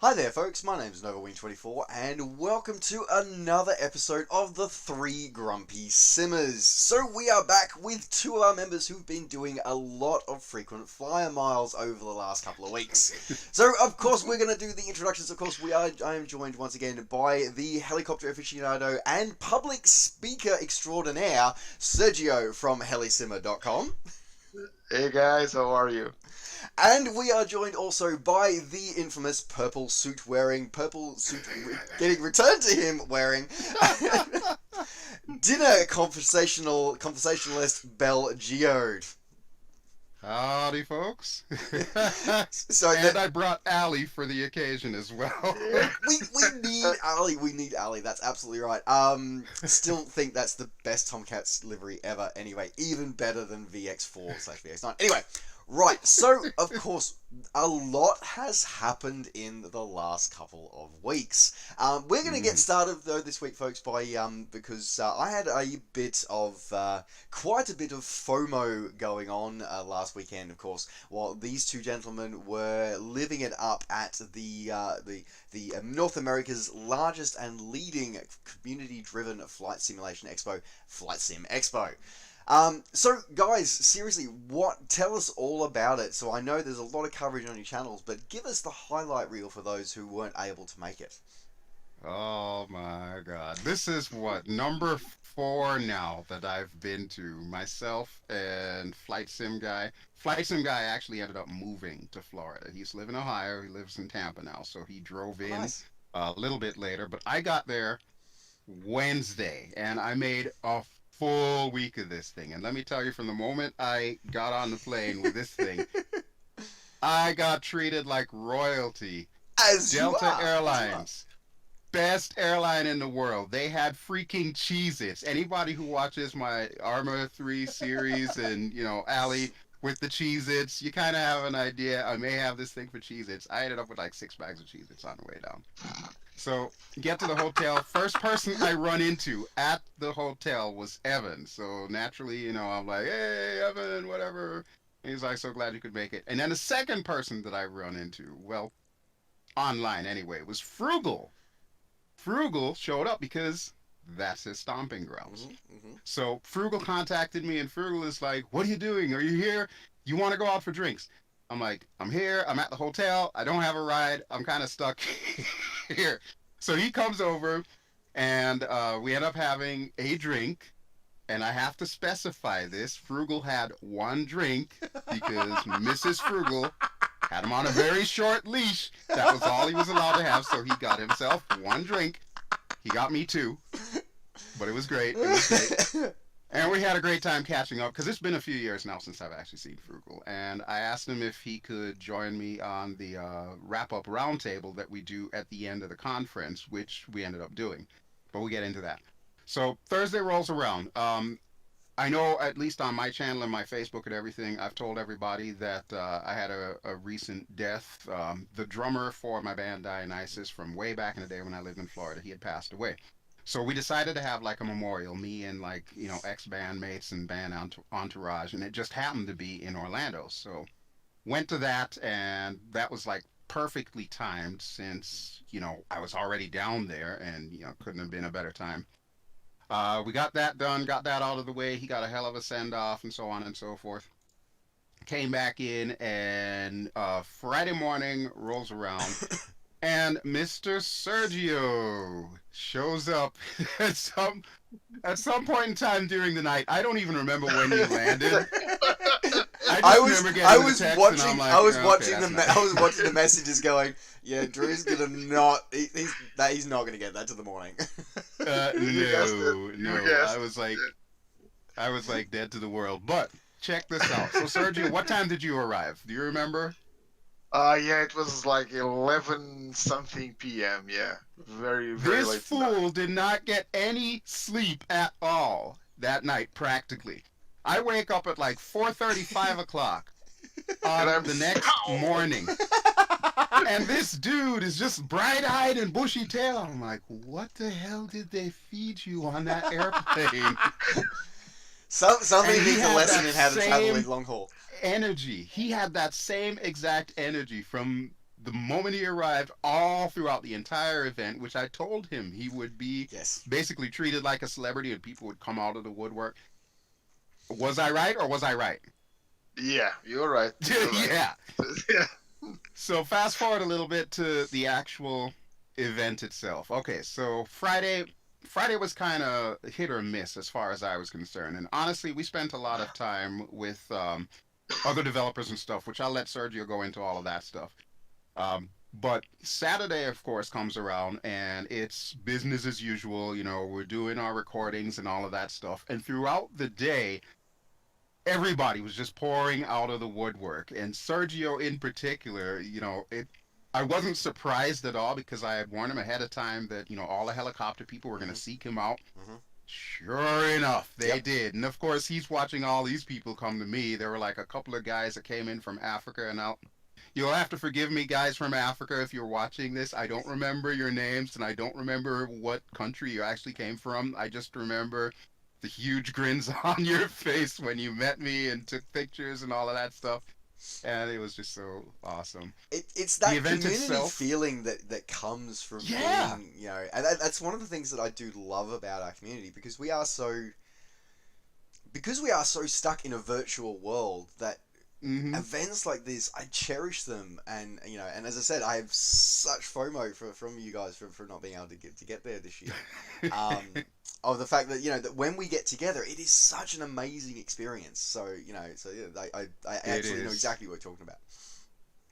Hi there, folks. My name's NovaWing24, and welcome to another episode of the Three Grumpy Simmers. So we are back with two of our members who've been doing a lot of frequent flyer miles over the last couple of weeks. So, of course, we're going to do the introductions. Of course, I am joined once again by the helicopter aficionado and public speaker extraordinaire, Sergio from Helisimmer.com. Hey guys, how are you? And we are joined also by the infamous purple suit getting returned to him wearing dinner conversationalist BelGeode. Howdy, folks. So and I brought Allie for the occasion as well. we need Ali. We need Ali. That's absolutely right. Still think that's the best Tomcats livery ever. Anyway, even better than VX4/VX9. Anyway. Right, so, of course, a lot has happened in the last couple of weeks. We're going to get started, though, this week, folks, because I had quite a bit of FOMO going on last weekend, of course, while these two gentlemen were living it up at the North America's largest and leading community-driven flight simulation expo, FSExpo. So guys, seriously, tell us all about it. So I know there's a lot of coverage on your channels, but give us the highlight reel for those who weren't able to make it. Oh my God. This is number 4 now that I've been to, myself and Flight Sim Guy. Flight Sim Guy actually ended up moving to Florida. He's living in Ohio. He lives in Tampa now. So he drove in a little bit later, but I got there Wednesday and I made a full week of this thing. And let me tell you, from the moment I got on the plane with this thing, I got treated like royalty. As Delta Airlines, best airline in the world. They had freaking Cheez-Its. Anybody who watches my Armor 3 series and, Allie with the Cheez-Its, you kind of have an idea. I may have this thing for Cheez-Its. I ended up with like 6 bags of Cheez-Its on the way down. So, get to the hotel. First person I run into at the hotel was Evan. So, naturally, I'm like, hey, Evan, whatever. And he's like, so glad you could make it. And then the second person that I run into, well, online anyway, was Frugal. Frugal showed up because that's his stomping grounds. So, Frugal contacted me, and Frugal is like, what are you doing? Are you here? You want to go out for drinks? I'm like, I'm here. I'm at the hotel. I don't have a ride. I'm kind of stuck here. So he comes over, and we end up having a drink. And I have to specify this. Frugal had one drink because Mrs. Frugal had him on a very short leash. That was all he was allowed to have. So he got himself one drink. He got me 2. But it was great. It was great. And we had a great time catching up, because it's been a few years now since I've actually seen Frugal. And I asked him if he could join me on the wrap-up roundtable that we do at the end of the conference, which we ended up doing. But we'll get into that. So Thursday rolls around. I know, at least on my channel and my Facebook and everything, I've told everybody that I had a recent death. The drummer for my band Dionysus, from way back in the day when I lived in Florida, he had passed away. So we decided to have like a memorial, me and ex-bandmates and band entourage, and it just happened to be in Orlando. So went to that, and that was like perfectly timed since, I was already down there, and, couldn't have been a better time. We got that done, got that out of the way. He got a hell of a send-off and so on and so forth. Came back in, and Friday morning rolls around. And Mr. Sergio shows up at some point in time during the night. I don't even remember when he landed. I was watching the messages going, yeah, Drew's gonna not. He's not gonna get that to the morning. No. I was like dead to the world. But check this out. So Sergio, what time did you arrive? Do you remember? Yeah, it was like 11 something p.m. Yeah, very, very late. This fool did not get any sleep at all that night, practically. I wake up at like 4:30, 5 o'clock on the next morning. And this dude is just bright-eyed and bushy-tailed. I'm like, what the hell did they feed you on that airplane? Somebody needs a lesson in how to travel in long haul. Energy. He had that same exact energy from the moment he arrived, all throughout the entire event, which I told him he would be Yes. basically treated like a celebrity and people would come out of the woodwork. Was I right or was I right? Yeah, you're right. You're right. Yeah. Yeah. So fast forward a little bit to the actual event itself. Okay, so Friday was kind of hit or miss as far as I was concerned. And honestly, we spent a lot of time with other developers and stuff, which I'll let Sergio go into all of that stuff. But Saturday, of course, comes around and it's business as usual. You know, we're doing our recordings and all of that stuff. And throughout the day, everybody was just pouring out of the woodwork. And Sergio in particular, you know, I wasn't surprised at all because I had warned him ahead of time that, you know, all the helicopter people were going to seek him out. Mm-hmm. Sure enough, they Yep. did. And of course, he's watching all these people come to me. There were like a couple of guys that came in from Africa, and you'll have to forgive me, guys from Africa, if you're watching this. I don't remember your names, and I don't remember what country you actually came from. I just remember the huge grins on your face when you met me and took pictures and all of that stuff. And it was just so awesome. It's that The event community itself- feeling that comes from Yeah. being, you know, and that's one of the things that I do love about our community, because we are so stuck in a virtual world that Mhm. events like this, I cherish them, and you know, and as I said, I have such FOMO from you guys for not being able to get there this year. Of the fact that, you know, that when we get together, it is such an amazing experience. So, you know, so yeah, I absolutely know is. exactly what you're talking about.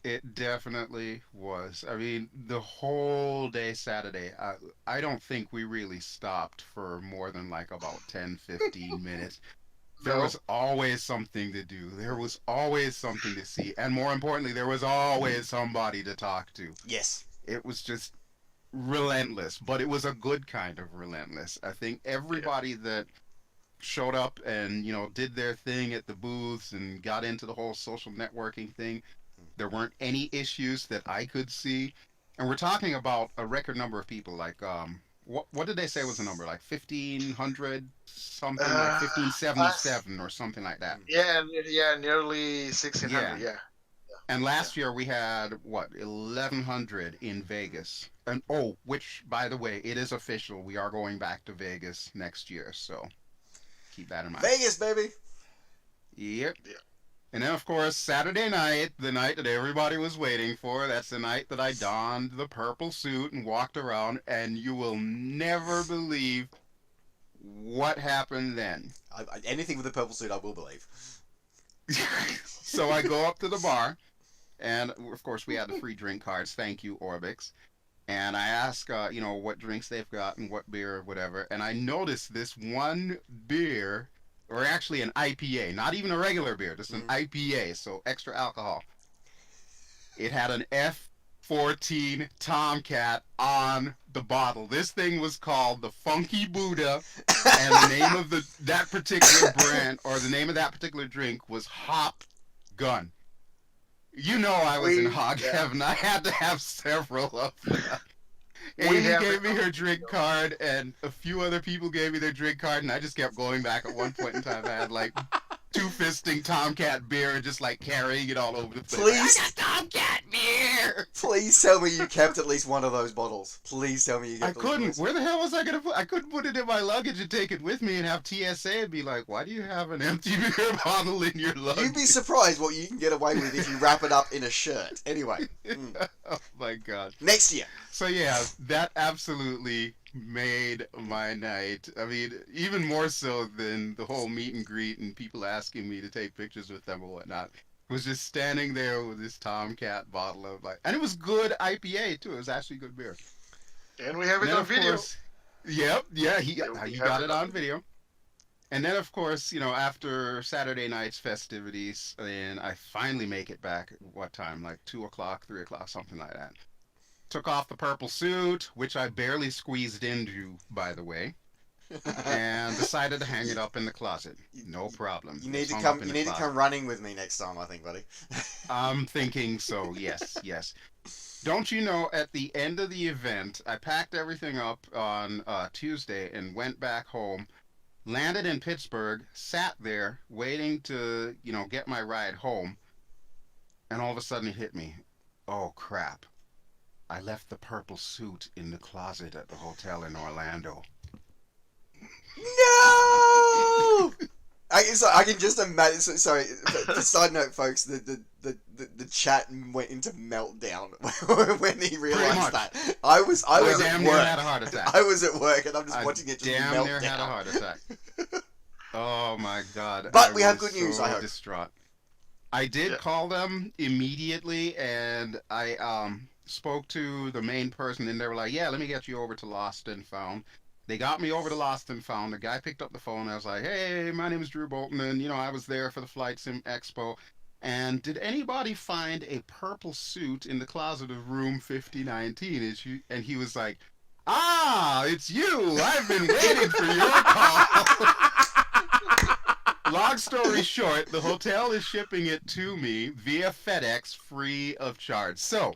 It definitely was. I mean, the whole day Saturday, I don't think we really stopped for more than like about 10, 15 minutes. There No. was always something to do. There was always something to see. And more importantly, there was always somebody to talk to. Yes. It was just relentless, but it was a good kind of relentless. I think everybody that showed up and, you know, did their thing at the booths and got into the whole social networking thing, there weren't any issues that I could see. And we're talking about a record number of people, like what did they say was the number? Like 1,500 something, like 1,577 or something like that. Yeah, nearly 1,600. Yeah. And last year we had what, 1,100 in Vegas. And oh, which by the way, it is official. We are going back to Vegas next year, so keep that in mind. Vegas, baby. Yep. Yeah. And then of course Saturday night, the night that everybody was waiting for, that's the night that I donned the purple suit and walked around, and you will never believe what happened then. Anything with a purple suit, I will believe. So I go up to the bar, and of course we had the free drink cards. Thank you, Orbix. And I ask, you know, what drinks they've got and what beer or whatever. And I noticed this one beer, or actually an IPA, not even a regular beer, just an IPA, so extra alcohol. It had an F14 Tomcat on the bottle. This thing was called the Funky Buddha, and the name of that particular brand, or the name of that particular drink, was Hop Gun. You know I was in hog heaven. I had to have several of them. Amy gave me her drink card, and a few other people gave me their drink card, and I just kept going back. At one point in time, I had like two-fisting Tomcat beer and just like carrying it all over the place. Please. I got Tomcat beer! Please tell me you kept at least one of those bottles. Please tell me you I kept those couldn't. bottles. Where the hell was I gonna put? I couldn't put it in my luggage and take it with me and have TSA and be like, "Why do you have an empty beer bottle in your luggage?" You'd be surprised what you can get away with if you wrap it up in a shirt. Anyway. Oh my god. Next year. So yeah, that absolutely made my night. I mean, even more so than the whole meet and greet and people asking me to take pictures with them or whatnot. Was just standing there with this Tomcat bottle of like, and it was good IPA too. It was actually good beer. And we have it And then, on of video. course, yep, yeah, he we got have it on video. And then, of course, you know, after Saturday night's festivities, and I finally make it back at what time? Like 2 o'clock, 3 o'clock, something like that. Took off the purple suit, which I barely squeezed into, by the way, and decided to hang it up in the closet. No problem. You need It's to hung come. up in You the need to closet. come running with me next time, I think, buddy. I'm thinking so. Yes, yes. Don't you know, at the end of the event, I packed everything up on Tuesday and went back home, landed in Pittsburgh, sat there waiting to, you know, get my ride home, and all of a sudden it hit me. Oh, crap. I left the purple suit in the closet at the hotel in Orlando. No! I can just imagine. Sorry, side note, folks. The chat went into meltdown when he Pretty realized much. that. I was Damn at near work. had a heart attack. I was at work and I'm just I watching it just damn melt near had a down. heart attack. Oh my god, I But we have was good news, I so hope. distraught. I did Yeah. call them immediately, and I spoke to the main person, and they were like, "Yeah, let me get you over to Lost and Found." They got me over to Lost and Found. The guy picked up the phone. And I was like, "Hey, my name is Drew Bolton, and I was there for the Flight Sim Expo. And did anybody find a purple suit in the closet of room 5019?" And he was like, "Ah, it's you. I've been waiting for your call." Long story short, the hotel is shipping it to me via FedEx free of charge. So,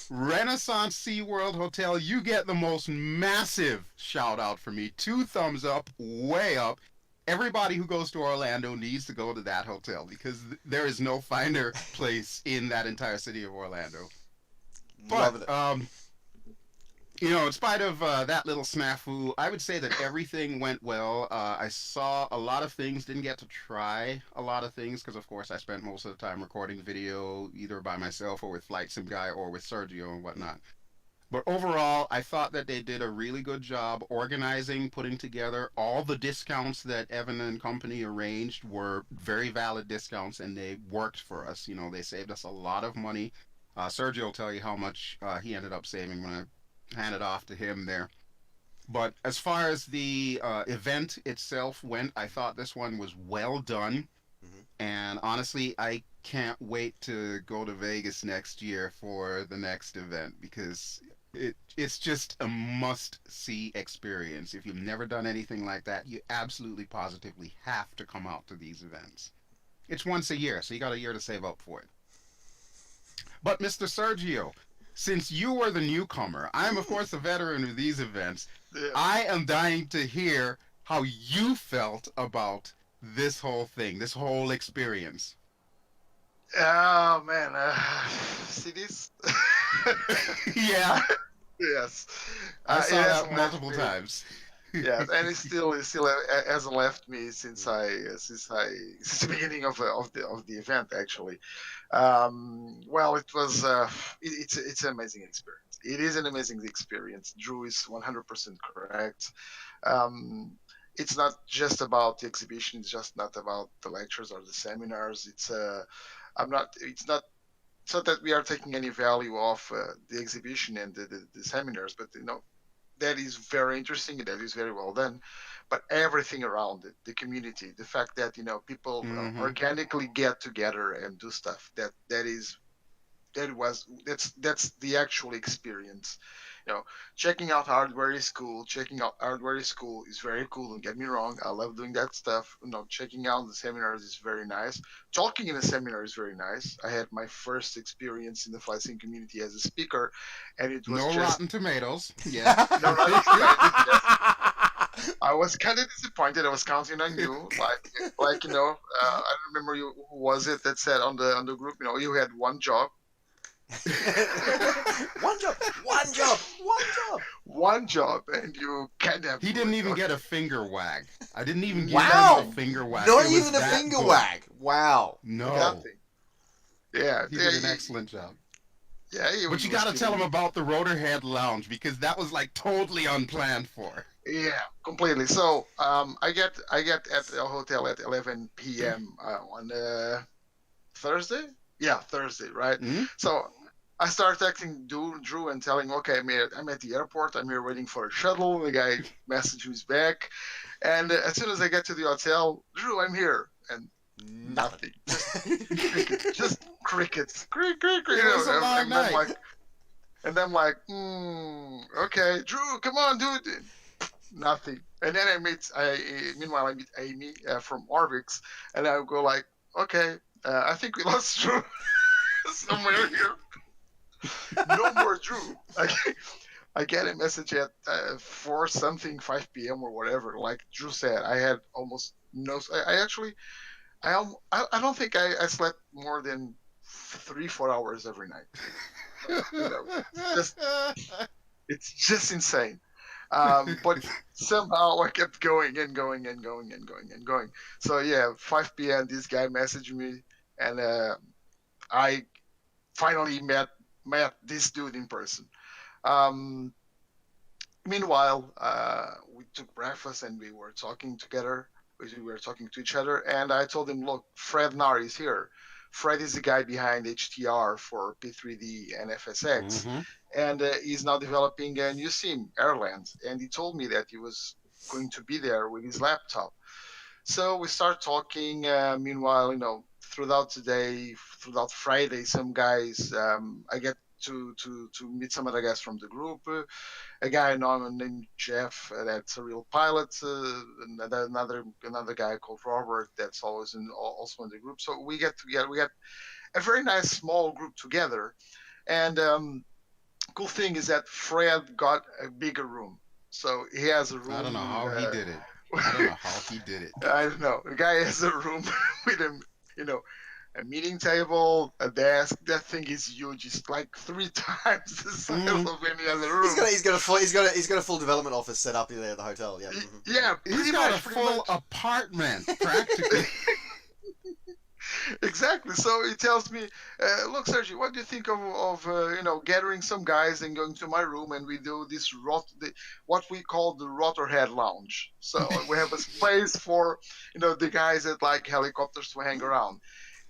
Renaissance SeaWorld Hotel, you get the most massive shout out from me. 2 thumbs up, way up. Everybody who goes to Orlando needs to go to that hotel because there is no finer place in that entire city of Orlando. Love But it. in spite of that little snafu, I would say that everything went well. I saw a lot of things, didn't get to try a lot of things because, of course, I spent most of the time recording video either by myself or with Flight Sim Guy or with Sergio and whatnot. But overall, I thought that they did a really good job organizing, putting together all the discounts that Evan and company arranged were very valid discounts and they worked for us. They saved us a lot of money. Sergio will tell you how much he ended up saving when I handed off to him there. But as far as the event itself went, I thought this one was well done. Mhm. And honestly, I can't wait to go to Vegas next year for the next event because it's just a must see experience. If you've never done anything like that, you absolutely positively have to come out to these events. It's once a year, so you got a year to save up for it. But Mr. Sergio, since you were the newcomer, I am of course a veteran of these events. Yeah. I am dying to hear how you felt about this whole thing, this whole experience. Oh man, see this? Yeah, Yes, I it saw that hasn't left multiple me. times. Yeah, and it still hasn't left me since the beginning of the event actually. Well, it was it's an amazing experience. It is an amazing experience. Drew is 100% correct. Um, it's not just about the exhibition. It's just not about the lectures or the seminars. I'm not. It's not that we are taking any value off the exhibition and the seminars, but that is very interesting and that is very well done. But everything around it, the community, the fact that people Hmm. organically get together and do stuff, that's the actual experience. you know Checking out hardware is cool. Checking out hardware is cool is very cool, don't get me wrong, I love doing that stuff. Checking out the seminars is very nice. Talking in a seminar is very nice. I had my first experience in the flight sim community as a speaker, and it was No just Rotten Tomatoes. Yeah. no running tomatoes. Yes, I was kind of disappointed. I was counting on you, I don't remember who was it that said on the group, you had one job. One job, one job, one job. One job, and you kind of He do didn't it. even get a Okay, finger wag. I didn't even give him a Wow! nothing, finger wag. Not It was even a that finger good. wag. Wow. Okay. No. nothing. Yeah, He yeah, did an excellent job. yeah. But He you was gotta tell giving him me. about the Rotorhead Lounge because that was like totally unplanned for. Yeah, completely. So I get at the hotel at 11 p.m. On Thursday. Yeah, Thursday, right? Hmm. So I start texting Drew and telling, okay, I'm at the airport. I'm here waiting for a shuttle. The guy messaged me back, and as soon as I get to the hotel, Drew, I'm here, and Nothing. nothing. Just crickets. Cricket. It was a long And I'm night. like, okay, Drew, come on, dude. Nothing. And then meanwhile, I meet Amy from Orbix, and I go like, okay, I think we lost Drew somewhere here. No more Drew. I get a message at 4 something, 5 p.m. or whatever. Like Drew said, I had almost no. I actually, I don't think I slept more than 3-4 hours every night. You know, just It's just insane. But somehow I kept going and going and going and going and going. So yeah, 5 p.m. This guy messaged me, and I finally met this dude in person. Um, Meanwhile, we took breakfast and we were talking together. We were talking to each other, and I told him, "Look, Fred Nar is here. Fred is the guy behind HTR for P3D and FSX, Mm-hmm. and he's now developing a new sim, Airland." And he told me that he was going to be there with his laptop. So we start talking. Meanwhile, throughout the day, throughout Friday, some guys, I get to meet some other guys from the group. A guy I know named Jeff, that's a real pilot. Another guy called Robert, that's always also in the group. So we get together. We got a very nice small group together. And cool thing is that Fred got a bigger room. So he has a I don't know room. how he did it. I don't know how he did it. I don't know. The guy has a room with him, you know, a meeting table, a desk. That thing is huge. It's like 3 times the size Mm. of any other room. He's got a full development office set up there at the hotel. Yeah. Yeah, He's got a full apartment, practically. Exactly. So he tells me, "Look, Sergio, what do you think of gathering some guys and going to my room and we do this what we call the Rotorhead Lounge. So we have a space for the guys that like helicopters to hang around,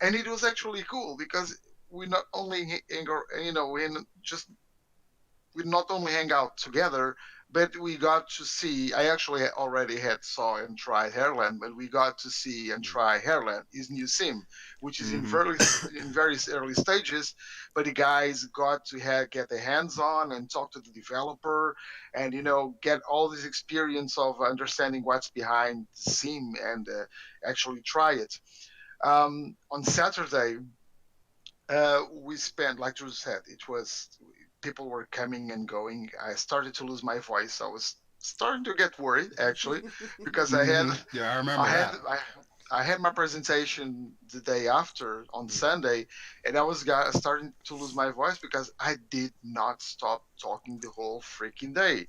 and it was actually cool because we not only just we not only hang out together, but we got to see. I actually already had saw and tried Hairland, but we got to see and try Hairland, his new sim, which is Mm-hmm. in very early stages. But the guys got to get their hands on and talk to the developer, and get all this experience of understanding what's behind the sim and actually try it. On Saturday, we spent, like Drew said, it was people were coming and going. I started to lose my voice. I was starting to get worried actually because Mm-hmm. Yeah, I I remember had that. I had my presentation the day after on Sunday, and I was starting to lose my voice because I did not stop talking the whole freaking day.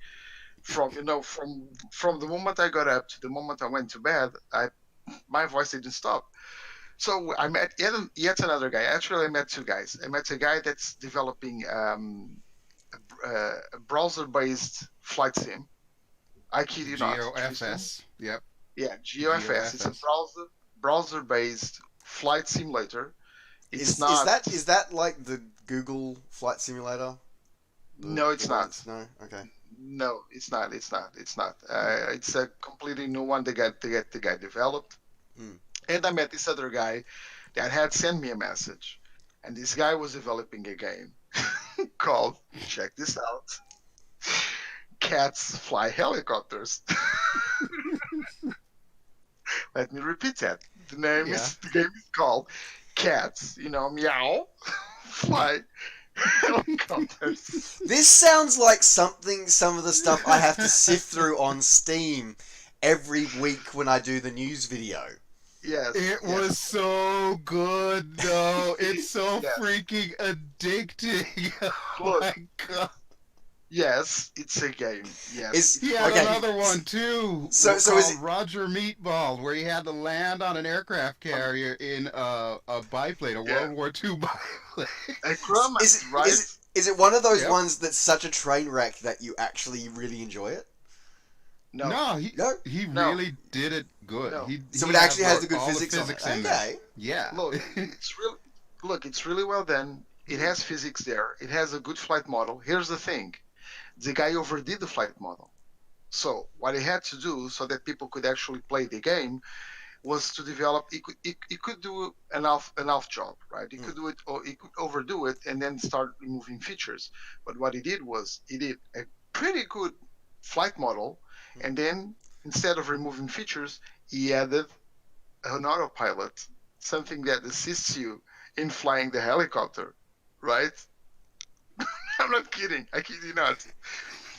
From the moment I got up to the moment I went to bed, I my voice didn't stop. So I met yet another guy. Actually, I met two guys. I met a guy that's developing a browser-based flight sim. I kid you not, Tristan. GOFS. Yep. Yeah, GeoFS. It's a GOFS. browser-based flight simulator. It's Is not. that like the Google flight simulator? No, it's The one not. that's no. Okay. No, it's not. It's not. It's not. It's a completely new one. The guy developed. Mm. And I met this other guy that had sent me a message, and this guy was developing a game called, check this out, Cats Fly Helicopters. Let me repeat that. Yeah. The game is called Cats, meow, fly helicopters. This sounds like some of the stuff I have to sift through on Steam every week when I do the news video. Yes, It yes, was so good, though. It's so yes. freaking addicting. Oh Look, my god. yes, it's a game. Yes, Is it's He had going to okay. be. another one too, So is called it? Roger Meatball, where he had to land on an aircraft carrier in a biplane, a Yeah, World War II biplane. a Is Grumman, it? right? Is it one of those Yep. ones that's such a train wreck that you actually really enjoy it? No, No, he No. he no, really did it good. no. So He it has actually has the good all the physics on it. physics in there. Okay. Yeah. Look, it's really well done. It has physics there. It has a good flight model. Here's the thing: the guy overdid the flight model. So what he had to do so that people could actually play the game was to develop. He could do an half job, right? He Mm. could do it, or he could overdo it and then start removing features. But what he did was he did a pretty good flight model, Mm. and then instead of removing features, he added an autopilot, something that assists you in flying the helicopter, right? I'm not kidding. I kid you not.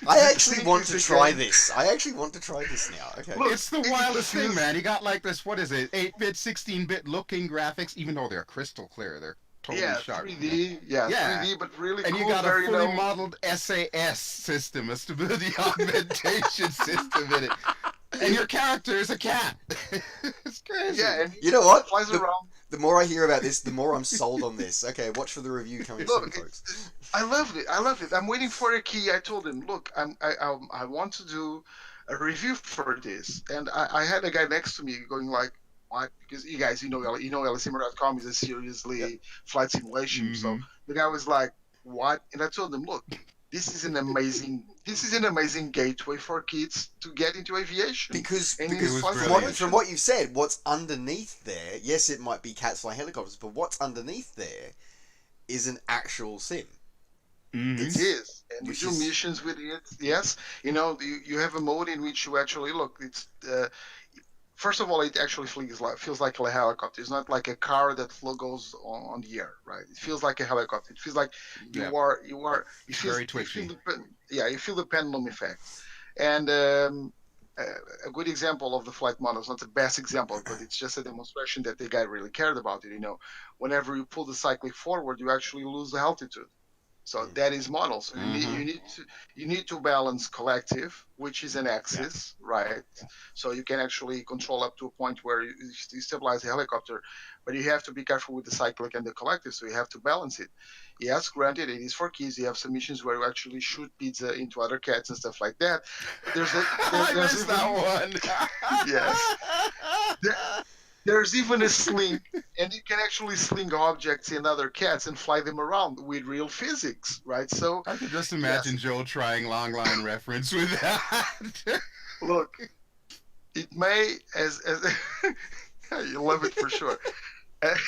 I The actually thing want is to a try game. this. I actually want to try this now. Okay. Look, It's the it wildest thing, feels man. You got like this, what is it, 8-bit, 16-bit looking graphics, even though they're crystal clear. They're totally sharp. 3D, yeah, Yeah. 3D, but really And cool. you got a very fully modeled SAS system, a stability augmentation system in it. And your character is a cat. It's crazy. Yeah, and You know what? flies around. The more I hear about this, the more I'm sold on this. Okay, watch for the review coming soon, Look, folks. I loved it. I loved it. I'm waiting for a key. I told him, look, I want to do a review for this, and I had a guy next to me going like, what? Because you guys, Helisimmer.com is a seriously flight simulation. So Mm-hmm. the guy was like, what? And I told him, look, this is an amazing gateway for kids to get into aviation. Because And It was from brilliant. what you've said, what's underneath there, yes, it might be cats flying helicopters, but what's underneath there is an actual sim. Mm-hmm. It is, and you Which do is- missions with it. Yes, you have a mode in which you actually look. It's first of all, it actually feels like a helicopter. It's not like a car that goes on the air, right? It feels like a helicopter. It feels like Yeah. you are. It feels Very twitchy. you feel the pendulum effect, and a good example of the flight model. It's not the best example, but it's just a demonstration that the guy really cared about it. Whenever you pull the cyclic forward, you actually lose the altitude. So that is model. So you need to balance collective, which is an axis, right? So you can actually control up to a point where you stabilize the helicopter, but you have to be careful with the cyclic and the collective. So you have to balance it. Yes, granted, it is for kids. You have some missions where you actually shoot pizza into other cats and stuff like that. But I missed that one. Yes. There's even a sling, and you can actually sling objects in other cats and fly them around with real physics, right? So I could just imagine Joe trying long line reference with that. look, it may as you love it for sure. as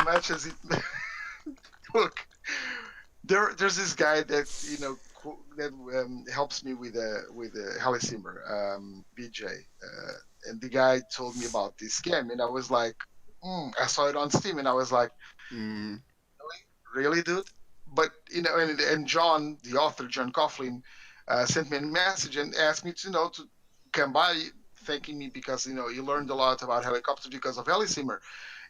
much as it look, there's this guy that helps me with Helisimmer, BJ, and the guy told me about this game, and I was like, I saw it on Steam, and I was like, really, dude? But and John, the author, John Coughlin, sent me a message and asked me to come by, thanking me because you learned a lot about helicopters because of Helisimmer,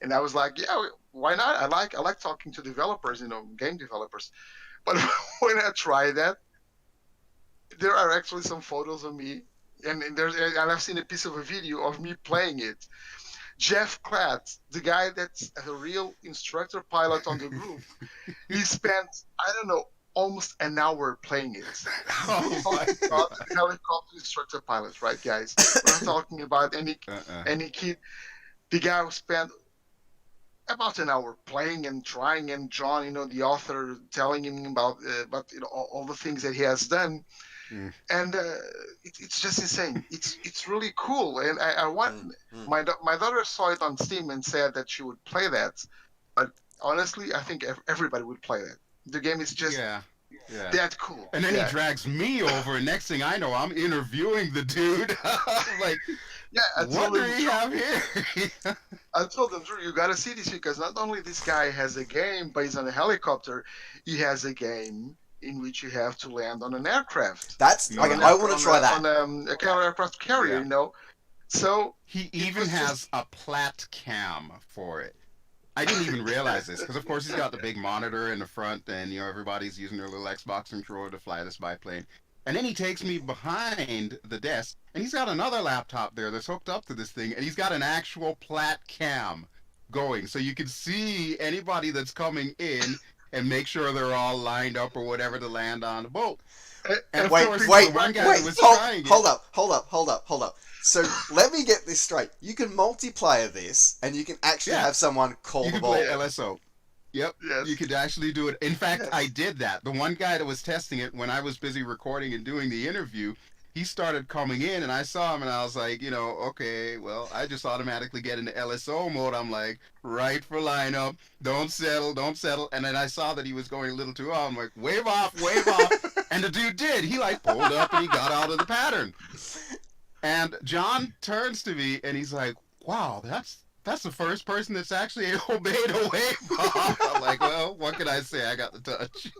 and I was like, yeah, why not? I like talking to developers, game developers. But when I tried that, there are actually some photos of me, and I've seen a piece of a video of me playing it. Jeff Klatt, the guy that's a real instructor pilot on the group, he spent, I don't know, almost an hour playing it. Oh my God. Helicopter instructor pilot, right, guys? We're not talking about any kid. The guy who spent about an hour playing and trying, and John, the author, telling him about all the things that he has done. And it's just insane. It's really cool, and I want my daughter saw it on Steam and said that she would play that, but honestly, I think everybody would play that. The game is just that cool. And then he drags me over, and next thing I know, I'm interviewing the dude. I'm like, what do we have here? I told them, Drew, you gotta see this because not only this guy has a game based on a helicopter, he has a game in which you have to land on an aircraft. That's I want to try that. On a counter aircraft carrier, So he even has a plat cam for it. I didn't even realize this because, of course, he's got the big monitor in the front, and everybody's using their little Xbox controller to fly this biplane. And then he takes me behind the desk, and he's got another laptop there that's hooked up to this thing, and he's got an actual plat cam going, so you can see anybody that's coming in and make sure they're all lined up or whatever to land on the boat. And wait, hold up. So let me get this straight. You can multiplayer this, and you can actually have someone call the ball. You can play LSO. Yep, yes. You could actually do it. In fact, I did that. The one guy that was testing it when I was busy recording and doing the interview, he started coming in, and I saw him, and I was like, okay, well, I just automatically get into LSO mode. I'm like, right for lineup, don't settle. And then I saw that he was going a little too off. I'm like, wave off. And the dude did. He pulled up, and he got out of the pattern. And John turns to me, and he's like, wow, that's the first person that's actually obeyed a wave off. I'm like, well, what can I say? I got the touch.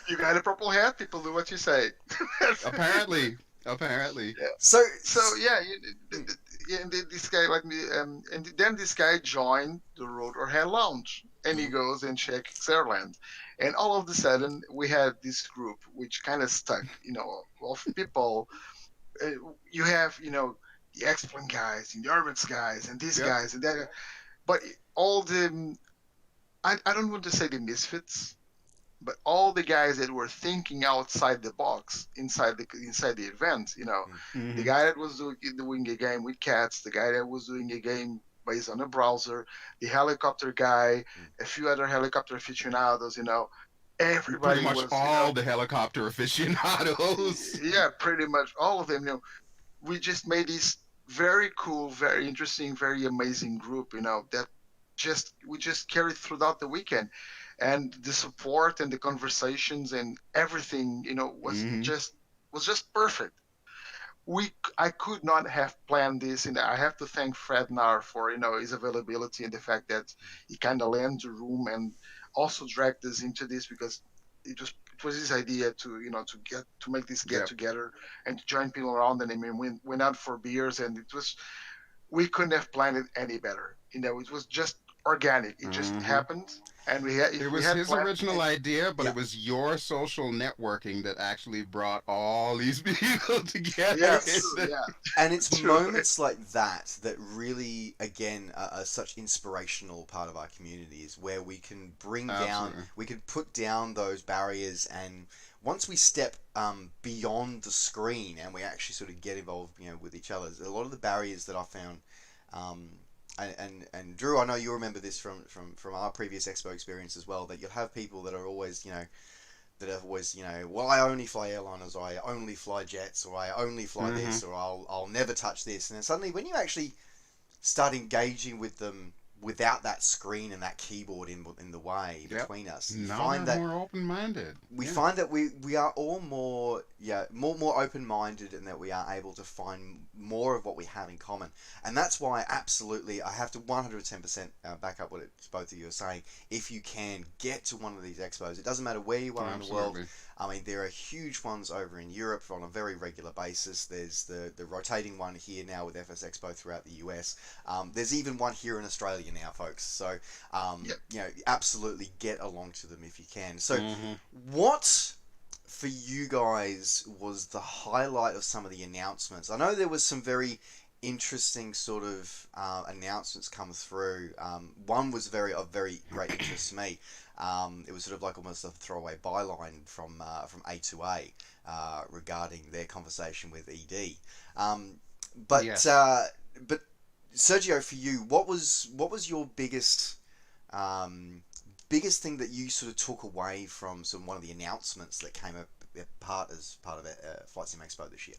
You got a purple hat, people do what you say. Apparently. Yeah. So yeah, and this guy like me, and then this guy joined the Road or Hair Lounge, and he Mhm. goes and checks Airland, and all of a sudden we had this group which kind of stuck, of people. uh, you have, the X-Plane guys and the Urbex guys and these Yep. guys and that, but all the I don't want to say the misfits, but all the guys that were thinking outside the box inside the event, the Mm-hmm. guy that was doing a game with cats, the guy that was doing a game based on a browser, the helicopter guy, Mm. a few other helicopter aficionados, Pretty everybody much was, all the helicopter aficionados. yeah, pretty much all of them. We just made this very cool, very interesting, very amazing group, that just we just carried throughout the weekend, and the support and the conversations and everything, Mm-hmm. was just perfect. I could not have planned this, and I have to thank Fred Nar for his availability and the fact that he kind of lent the room and also dragged us into this, because it was his idea to make this get Yep. together and to join people around. And I mean, we went out for beers, and we couldn't have planned it any better. It was just organic. It just Mm-hmm. happened, and we had It if we was had his planned original it. idea, but Yeah. it was your social networking that actually brought all these people And together. Yeah, it's true. Yeah, and it's true. moments like that that really, again, are such inspirational part of our community, is where we can bring down, Absolutely. we can put down those barriers, and once we step beyond the screen and we actually sort of get involved, with each other, a lot of the barriers that I found. Um, and Drew, I know you remember this from our previous expo experience as well. That you'll have people that are always, well, I only fly airliners, or I only fly jets, or I only fly Mm-hmm. this, or I'll never touch this. And then suddenly, when you actually start engaging with them without that screen and that keyboard in the way Yep. between us, you Now they're find that more open-minded. we Yeah. find that we are all more open minded, and that we are able to find more of what we have in common. And that's why, absolutely, I have to 110% back up what both of you are saying. If you can get to one of these expos, it doesn't matter where you are in the world. Absolutely. I mean, there are huge ones over in Europe on a very regular basis. There's the rotating one here now with FSExpo throughout the US. There's even one here in Australia now, folks. So Yeah. absolutely get along to them if you can. So, Mm-hmm. what for you guys was the highlight of some of the announcements? I know there was some very interesting sort of announcements come through. One was of very great interest to me. It was sort of like almost a throwaway byline from A2A regarding their conversation with ED. Um, but Yes. but Sergio, for you, what was your um, biggest thing that you sort of took away from one of the announcements that came up as part of Flight Sim Expo this year?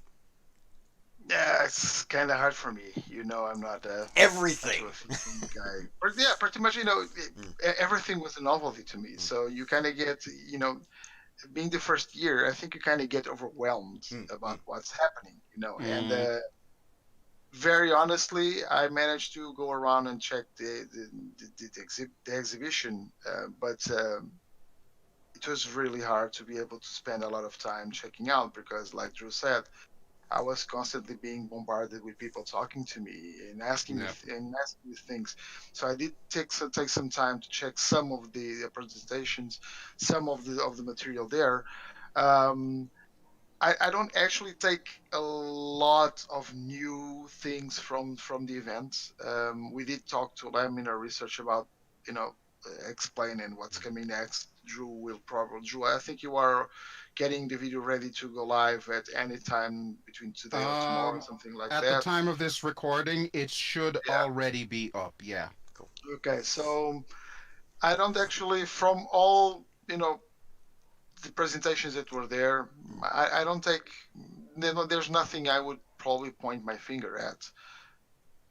Yeah, it's kind of hard for me. I'm not much Everything. of a fishing guy. But yeah, pretty much, Mm, everything was a novelty to me. mm, So you kind of get, being the first year, I think you kind of get overwhelmed mm, mm, about what's happening, and Mm-hmm. very honestly, I managed to go around and check the exhibition, but it was really hard to be able to spend a lot of time checking out, because, like Drew said, I was constantly being bombarded with people talking to me and Yep. asking me things. So I did take some time to check some of the presentations, some of the material there. Um, I don't actually take a lot of new things from the event. We did talk to them in our research about, explaining what's coming next. Drew, I think you are getting the video ready to go live at any time between today or tomorrow, Um, something like at the that. time of this recording, it should Yeah. already be up. Yeah. cool. Okay. So I don't actually, from all, the presentations that were there, I don't take. There's nothing I would probably point my finger at,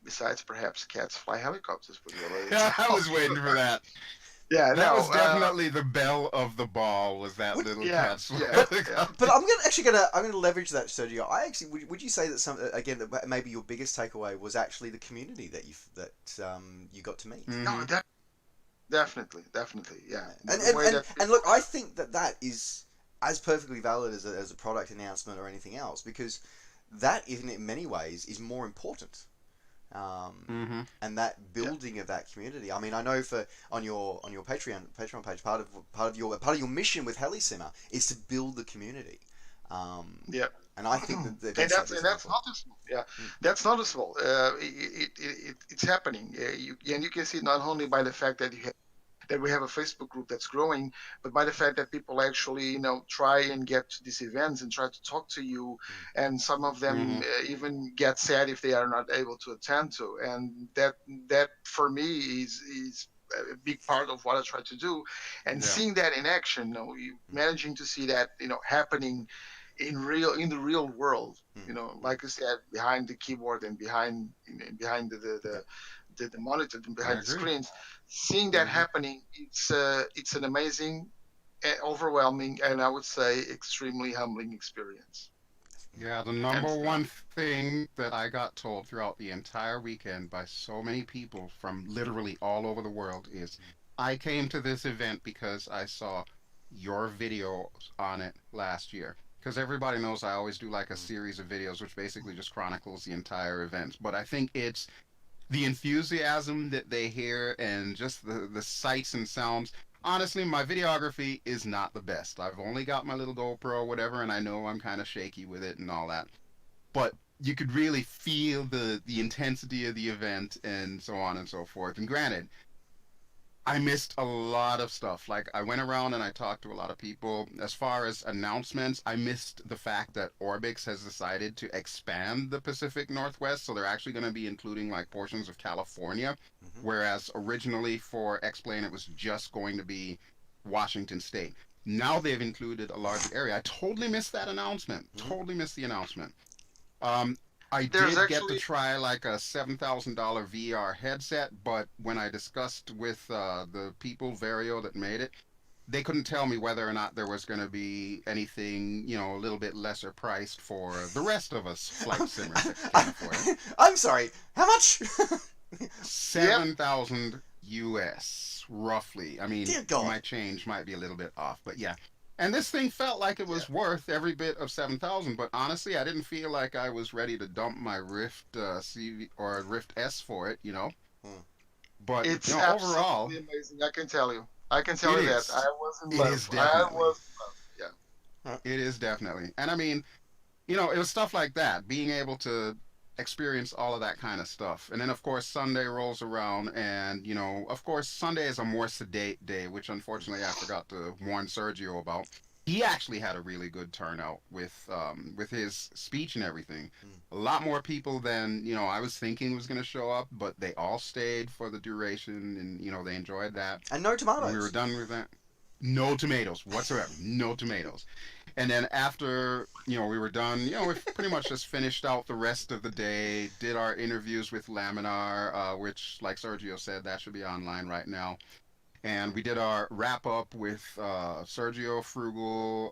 besides perhaps cats fly helicopters. But Yeah, I was waiting for that. yeah, That no, was definitely the belle of the ball. Was that Would little yeah, cat yeah, but yeah. but I'm gonna leverage that, Sergio. I actually would you say that some again that maybe your biggest takeaway was actually the community that you got to meet? No, Mm-hmm. definitely, yeah. Yeah. The way that And people, look, I think that is as perfectly valid as a product announcement or anything else, because that, in many ways, is more important. Mm-hmm. and that building of that community. I mean, I know for on your Patreon page, part of your mission with Helisimmer is to build the community. Um, Yeah. and I think that the and events like that's this and are that's important. noticeable. Yeah, Mm, that's noticeable. It's happening. And you can see it not only by the fact that that we have a Facebook group that's growing, but by the fact that people actually, try and get to these events and try to talk to you, mm, and some of them Mm-hmm. even get sad if they are not able to attend to, and that for me is a big part of what I try to do, and Yeah. seeing that in action, mm, managing to see that happening in the real world, mm, mm. like you said, behind the keyboard and behind the monitor and I behind the agree. screens, seeing that Mm-hmm. happening, it's an amazing, overwhelming, and I would say extremely humbling experience, Yeah, the hands number down. one thing that I got told throughout the entire weekend by so many people from literally all over the world is I came to this event because I saw your video on it last year. Because everybody knows I always do like a Mm, series of videos which basically just chronicles the entire event. But I think it's the enthusiasm that they hear and just the sights and sounds. Honestly, my videography is not the best. I've only got my little GoPro or whatever, and I know I'm kind of shaky with it and all that. But you could really feel the intensity of the event and so on and so forth. And granted, I missed a lot of stuff. Like I went around and I talked to a lot of people. As far as announcements, I missed the fact that Orbix has decided to expand the Pacific Northwest, so they're actually going to be including like portions of California, mhm, whereas originally for X-Plane it was just going to be Washington State. Now they've included a larger area. I totally missed that announcement. mhm. Totally missed the announcement. Um, I There's did get to actually try like a $7,000 VR headset, but when I discussed with the people Vario that made it, they couldn't tell me whether or not there was going to be anything, a little bit lesser priced for the rest of us flight simmers that can't afford it. I'm sorry. How much? 7,000 US, roughly. I mean, Dear God. my change might be a little bit off, but yeah. And this thing felt like it yeah. was worth every bit of 7,000, but honestly, I didn't feel like I was ready to dump my Rift CV or Rift S for it. Mm. But, It's overall, absolutely amazing. I can tell you. I can it tell you that I is. was in It love. is I definitely. was in love. Huh. It is definitely. And I mean, it was stuff like that, being able to experience all of that kind of stuff. And then, of course, Sunday rolls around, and, of course, Sunday is a more sedate day, which unfortunately I forgot to warn Sergio about. He actually had a really good turnout with his speech and everything. Mm. A lot more people than I was thinking was going to show up, but they all stayed for the duration, and they enjoyed that. And no When we were tomatoes. done with that, no tomatoes whatsoever, no tomatoes. And then after, we were done, we pretty much just finished out the rest of the day, did our interviews with Laminar, which, like Sergio said, that should be online right now. And we did our wrap up with Sergio Frugal,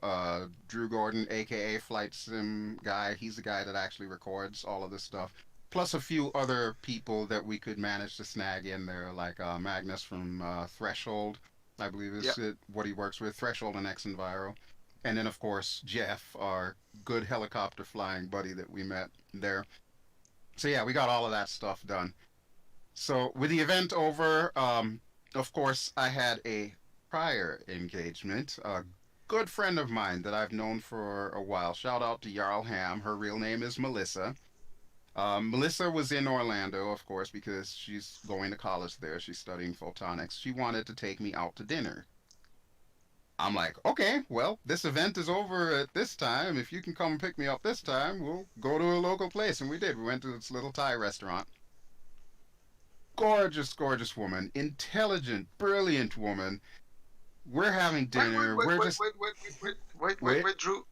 Drew Gordon, aka Flight Sim guy. He's the guy that actually records all of this stuff. Plus a few other people that we could manage to snag in there, like Magnus from Threshold, I believe Yeah. is what he works with, Threshold and X Enviro. And then, of course, Jeff, our good helicopter flying buddy that we met there. So, yeah, we got all of that stuff done. So, with the event over, of course, I had a prior engagement. A good friend of mine that I've known for a while. Shout out to Jarl Ham. Her real name is Melissa. Melissa was in Orlando, of course, because she's going to college there. She's studying photonics. She wanted to take me out to dinner. I'm like, okay, well, this event is over at this time. If you can come and pick me up this time, we'll go to a local place. And we did. We went to this little Thai restaurant. Gorgeous, gorgeous woman. Intelligent, brilliant woman. We're having Wait, wait, dinner. wait, We're wait, just, wait, wait, wait, wait, wait, wait, wait. wait, Drew.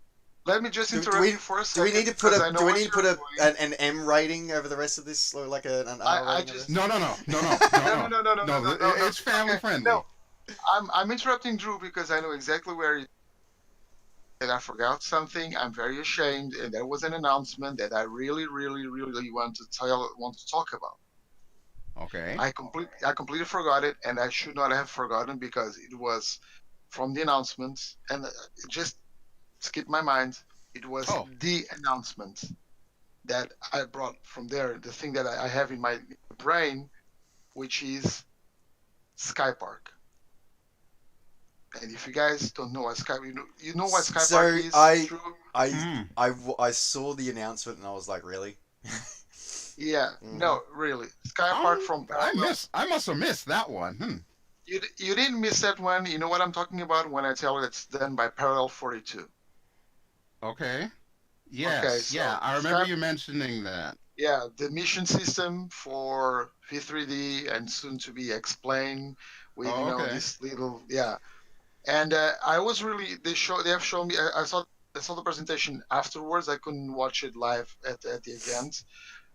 Let me just Do, do interrupt we you for a do we need second to put because a I know do we what need to you're put doing. an M rating over the rest of this, or like an R I rating of just this? No, no, no, no, no, no, no, no, no. no, no, no, no, No, no, no, no. it's family Okay, no, friendly. I'm interrupting Drew because I know exactly where he and I forgot something. I'm very ashamed, and there was an announcement that I really, really, really want to talk about. Okay. I completely forgot it, and I should not have forgotten because it was from the announcement, and it just skipped my mind. It was Oh, the announcement. that I brought from there, the thing that I have in my brain, which is Sky Park. And if you guys don't know what you know what Sky Park So is, true? I, Hmm. I saw the announcement and I was like, really? Yeah, Hmm. no, really. Sky Park Oh, from Parallel. I must have missed that one. Hmm. You didn't miss that one. You know what I'm talking about when I tell you it's done by Parallel 42. Okay. Okay, Yes. Yeah, so I remember Sky, you mentioning that. yeah, the mission system for V3D and soon to be explained with Oh, okay. this little, yeah. And I was really they have shown me. I saw the presentation afterwards. I couldn't watch it live at the event.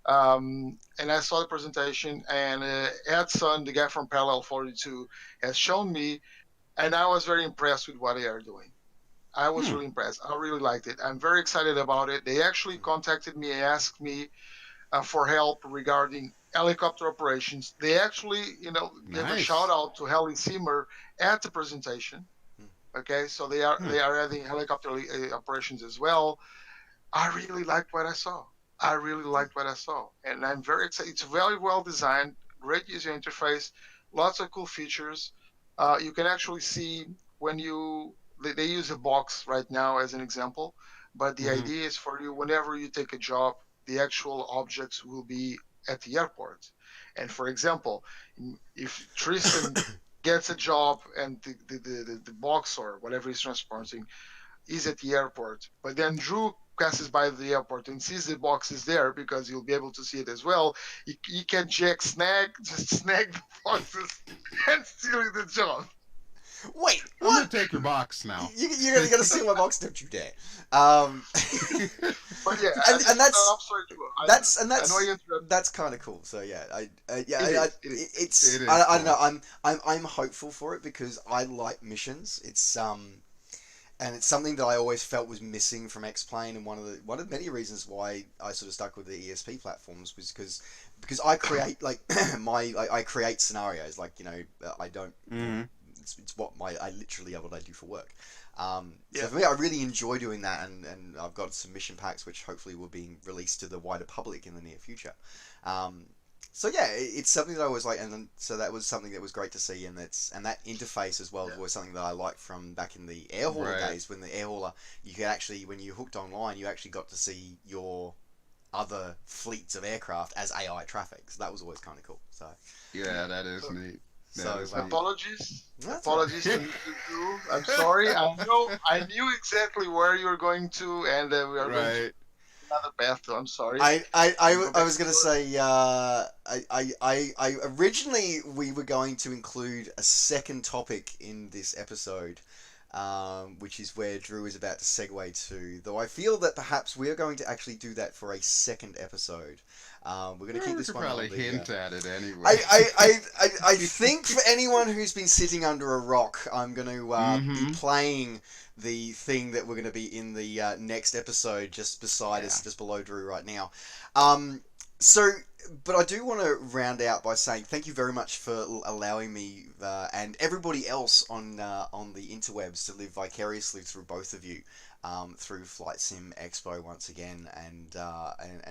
And I saw the presentation, and Edson, the guy from Parallel 42, has shown me, and I was very impressed with what they are doing. I was Hmm. really impressed. I really liked it. I'm very excited about it. They actually contacted me and asked me for help regarding helicopter operations. They actually, gave a shout Nice. out to Helisimmer at the presentation. Okay, so Hmm. they are adding helicopter operations as well. I really liked what I saw. I really liked what I saw, and I'm very excited. It's very well designed, great user interface, lots of cool features. You can actually see when they use a box right now as an example, but the Hmm. idea is for you whenever you take a job, the actual objects will be at the airport. And for example, if Tristan gets a job and the box or whatever he's transporting is at the airport. But then Drew passes by the airport and sees the box is there because you'll be able to see it as well. He can just snag the boxes and steal the job. Wait, I'm what? gonna take your box now. You're gonna steal my box? Don't you dare! Um, But yeah, and I'm sorry, Drew. that's and I know that's you interrupted. that's kind of cool. So yeah, It is. It is. it's It is I don't know. cool. I'm hopeful for it because I like missions. And it's something that I always felt was missing from X-Plane, and one of many reasons why I sort of stuck with the ESP platforms was because I create like I create scenarios like I don't Hmm. it's what I literally what I do for work. So Yeah. for me, I really enjoy doing that, and I've got some mission packs which hopefully will be released to the wider public in the near future. Um, so yeah, it's something that I always like, and then, so that was something that was great to see, and that interface as well Yeah. was something that I liked from back in the air hauler Right. days when the air hauler you could actually when you hooked online you actually got to see your other fleets of aircraft as AI traffic. So that was always kind of cool. Yeah, that is So, neat. That So is neat. that's all apologies to right. Drew. I'm sorry. I knew exactly where you were going to, and we are going to Right. another path. So I'm sorry. Go I back was to gonna yours. say I originally we were going to include a second topic in this episode, which is where Drew is about to segue to. Though I feel that perhaps we are going to actually do that for a second episode. We're going to keep Well, we this could one on probably the. hint at it I, anyway. I, I think for anyone who's been sitting under a rock, I'm going to be Hmm. playing the thing that we're going to be in the next episode just beside Yeah. us, just below Drew right now. Um, so, but I do want to round out by saying thank you very much for allowing me and everybody else on the interwebs to live vicariously through both of you. Through Flight Sim Expo once again, and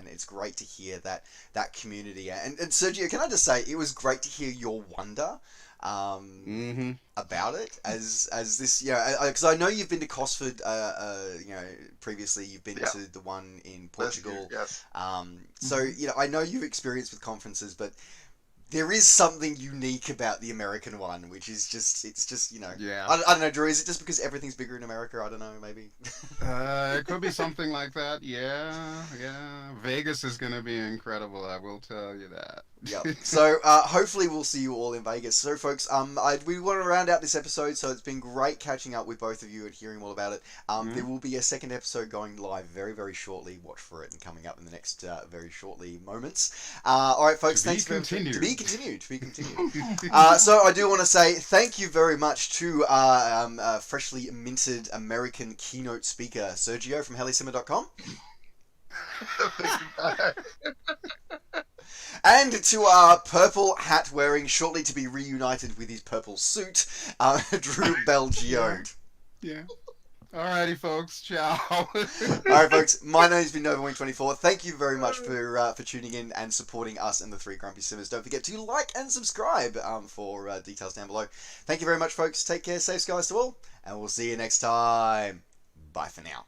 it's great to hear that community. And Sergio, can I just say it was great to hear your wonder Hmm. about it as this, because I know you've been to Cosford, previously you've been Yeah. to the one in Last year. Portugal. Yes. So I know you've experienced with conferences, but there is something unique about the American one, which is it's just Yeah. I don't know, Drew. Is it just because everything's bigger in America? I don't know, maybe. It could be something like that. Yeah, yeah. Vegas is gonna be incredible. I will tell you that. Yep. So hopefully we'll see you all in Vegas. So folks, we want to round out this episode. So it's been great catching up with both of you and hearing all about it. There Mhm. will be a second episode going live very very shortly. Watch for it and coming up in the next very shortly moments. All right, To folks. be Thanks very continued. to be continued. To be continued. So I do want to say thank you very much to freshly minted American keynote speaker Sergio from Helisimmer.com. Thank you. And to our purple hat wearing, shortly to be reunited with his purple suit, Drew Yeah, BelGeode. yeah. Alrighty, folks. Ciao. Alright, folks, my name's been NovaWing24. Thank you very much for tuning in and supporting us in the Three Grumpy Simmers. Don't forget to like and subscribe for details down below. Thank you very much, folks. Take care, safe skies to all, and we'll see you next time. Bye for now.